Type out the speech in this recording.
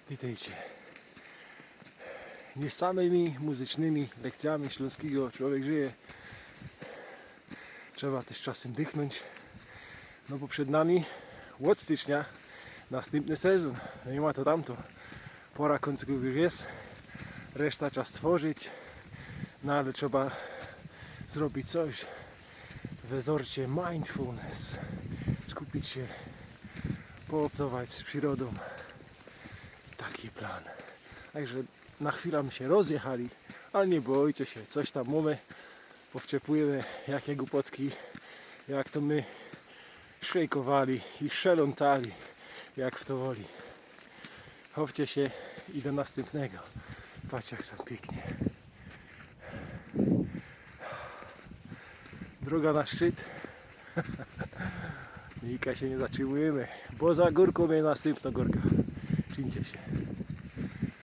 Witajcie. Nie samymi muzycznymi lekcjami śląskiego człowiek żyje. Trzeba też czasem dychnąć. No bo przed nami od stycznia następny sezon. No i ma to tamto. Pora końcówek już jest. Reszta czas tworzyć. No ale trzeba zrobić coś w rezorcie mindfulness. Skupić się, poobcować z przyrodą. Taki plan. Także na chwilę my się rozjechali, ale nie bójcie się, coś tam mamy, powczepujemy jakie głupotki, jak to my szejkowali i szelątali, jak w to woli. Chowcie się i do następnego. Patrz jak sam pięknie. Droga na szczyt. Nika się nie zatrzymujemy, bo za górką jest następna górka. Czyńcie się.